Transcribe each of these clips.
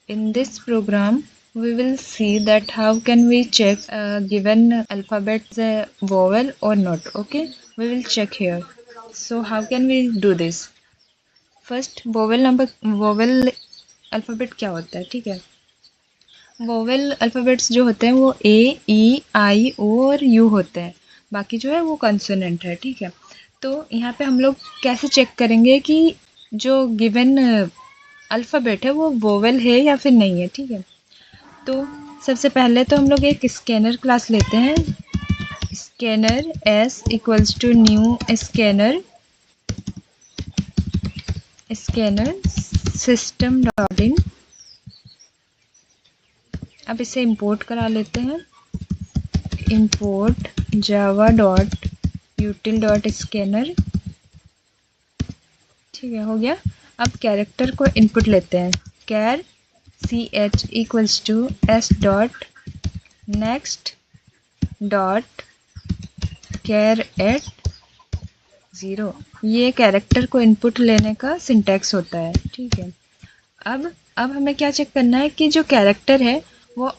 In this program, we will see that how can we check a given alphabet is a vowel or not. Okay, we will check here. So how can we do this? First, vowel alphabet क्या होता है, ठीक है। Vowel alphabets जो होते हैं वो ए, ई, आई, O और यू होते हैं। बाकी जो है वो कंसोनेंट है, ठीक है। तो यहाँ पे हम लोग कैसे चेक करेंगे कि जो गिवन अल्फ़ाबेट है वो वोवेल है या फिर नहीं है, ठीक है। तो सबसे पहले तो हम लोग एक स्कैनर क्लास लेते हैं। Scanner s equals to new scanner scanner system dot in. अब इसे इंपोर्ट करा लेते हैं। Import Java dot util dot scanner, ठीक है, हो गया। अब कैरेक्टर को इनपुट लेते हैं। Char C H equals to S dot next dot char at 0। ये कैरेक्टर को इनपुट लेने का सिंटैक्स होता है, ठीक है। अब हमें क्या चेक करना है कि जो कैरेक्टर है वो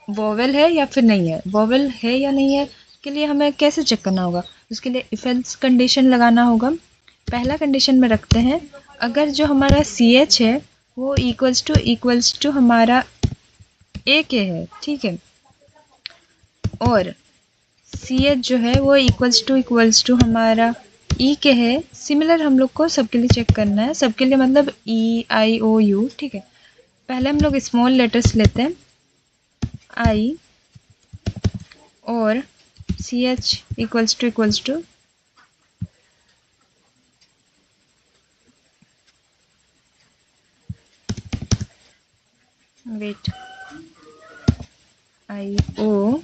वोवेल है या फिर नहीं है। वोवेल है या नहीं है के लिए हमें कैसे चेक करना होगा, उसके लिए इफ एल्स कंडीशन लगाना होगा। पहला कंडीशन में रखते हैं, अगर जो हमारा सी एच है वो इक्वल्स टू हमारा ए के है, ठीक है, और सी एच जो है वो इक्वल्स टू हमारा ई के है। सिमिलर हम लोग को सबके लिए चेक करना है, सबके लिए मतलब ई आई ओ यू, ठीक है। पहले हम लोग स्मॉल लेटर्स लेते हैं, आई और C H equals to wait I O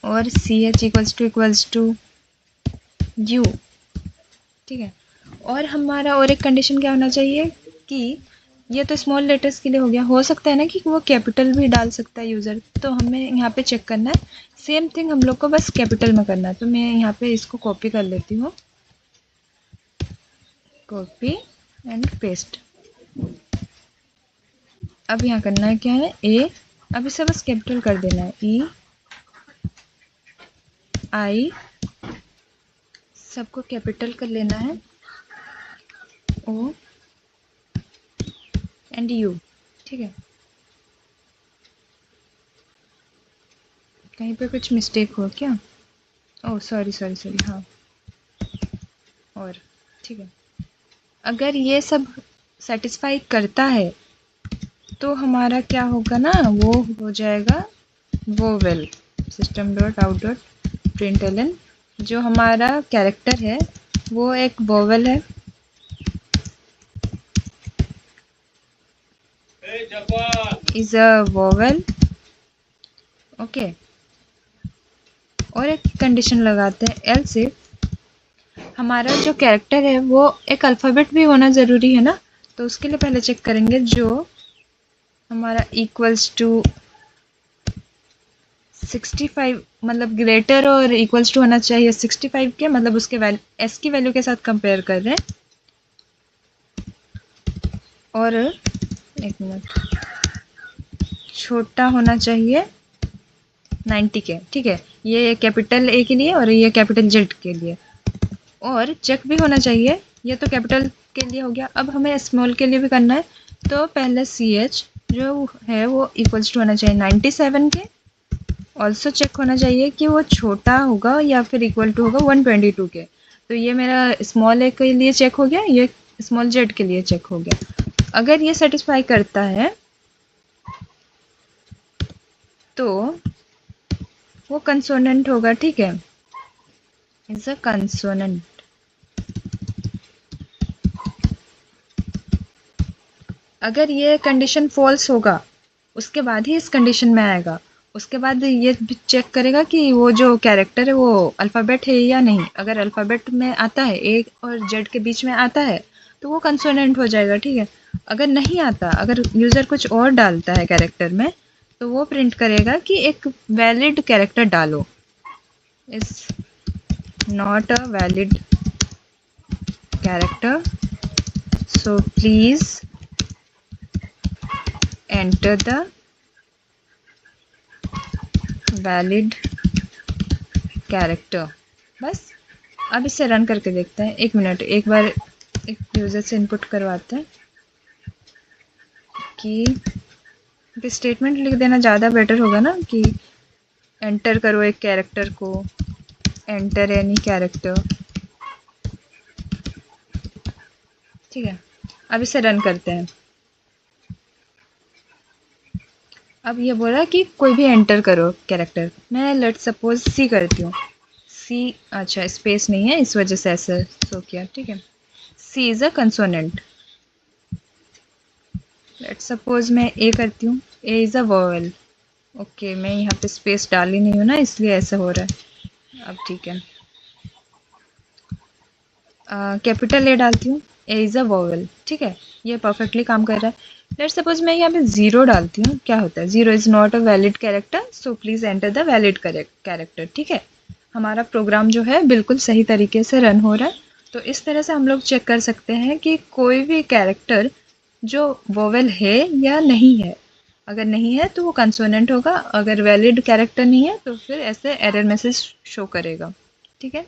और C H equals to U, ठीक है। और हमारा और एक कंडीशन क्या होना चाहिए कि ये तो स्मॉल लेटर्स के लिए हो गया, हो सकता है ना कि वो कैपिटल भी डाल सकता है यूज़र, तो हमें यहाँ पे चेक करना है। सेम थिंग हम लोग को बस कैपिटल में करना है। तो मैं यहाँ पे इसको कॉपी कर लेती हूँ, कॉपी एंड पेस्ट। अब यहाँ करना है क्या है, ए। अब इसे बस कैपिटल कर देना है, ई आई सबको कैपिटल कर लेना है, ओ एंड यू, ठीक है। कहीं पे कुछ मिस्टेक हो क्या? ओह सॉरी सॉरी सॉरी, हाँ, और ठीक है। अगर ये सब सेटिस्फाई करता है तो हमारा क्या होगा ना, वो हो जाएगा vowel. System dot out dot println, जो हमारा कैरेक्टर है वो एक वोवेल है, इज अ वोवेल, ओके। और एक कंडीशन लगाते हैं, एल्स इफ हमारा जो कैरेक्टर है वो एक अल्फ़ाबेट भी होना ज़रूरी है ना। तो उसके लिए पहले चेक करेंगे जो हमारा इक्वल्स टू 65, मतलब ग्रेटर और इक्वल्स टू होना चाहिए 65 के, मतलब उसके एस की वैल्यू के साथ कंपेयर कर रहे हैं। और एक मिनट, छोटा होना चाहिए 90 के, ठीक है। ये कैपिटल ए के लिए और ये कैपिटल जेड के लिए। और चेक भी होना चाहिए, ये तो कैपिटल के लिए हो गया, अब हमें स्मॉल के लिए भी करना है। तो पहले सी एच जो है वो इक्वल्स टू होना चाहिए 97 के। ऑल्सो चेक होना चाहिए कि वो छोटा होगा या फिर इक्वल टू होगा 122 के। तो ये मेरा स्मॉल ए के लिए चेक हो गया, ये स्मॉल जेड के लिए चेक हो गया। अगर ये सेटिस्फाई करता है तो वो कंसोनेंट होगा, ठीक है, इज अ कंसोनेंट। अगर ये कंडीशन फॉल्स होगा उसके बाद ही इस कंडीशन में आएगा। उसके बाद ये भी चेक करेगा कि वो जो कैरेक्टर है वो अल्फ़ाबेट है या नहीं। अगर अल्फ़ाबेट में आता है, ए और जेड के बीच में आता है, तो वो कंसोनेंट हो जाएगा, ठीक है। अगर नहीं आता, अगर यूज़र कुछ और डालता है कैरेक्टर में, तो वो प्रिंट करेगा कि एक वैलिड कैरेक्टर डालो, is not a valid character, so please enter the valid character. बस अब इसे रन करके देखते हैं। 1 मिनट, एक बार एक यूज़र से इनपुट करवाते हैं कि स्टेटमेंट लिख देना ज़्यादा बेटर होगा ना, कि एंटर करो एक कैरेक्टर को, एंटर एनी कैरेक्टर। ठीक है, अब इसे रन करते हैं। अब ये बोला कि कोई भी एंटर करो कैरेक्टर। मैं लेट सपोज सी करती हूँ। सी, अच्छा स्पेस नहीं है इस वजह से ऐसा शो किया। ठीक है, C is a consonant. Let suppose मैं ए करती हूँ। A is a vowel. Okay, मैं यहाँ पे स्पेस डाली नहीं हूँ ना, इसलिए ऐसा हो रहा है। अब ठीक है, कैपिटल ए डालती हूँ। A is a vowel. ठीक है, ये परफेक्टली काम कर रहा है। लेट सपोज मैं यहाँ पे ज़ीरो डालती हूँ। क्या होता है? Zero is not a valid character, so please enter the valid character. ठीक है, हमारा प्रोग्राम जो है बिल्कुल सही तरीके से रन हो रहा है। तो इस तरह से हम लोग चेक कर सकते हैं कि कोई भी कैरेक्टर जो वोवेल है या नहीं है। अगर नहीं है तो वो कंसोनेंट होगा, अगर वैलिड कैरेक्टर नहीं है तो फिर ऐसे एरर मैसेज शो करेगा। ठीक है।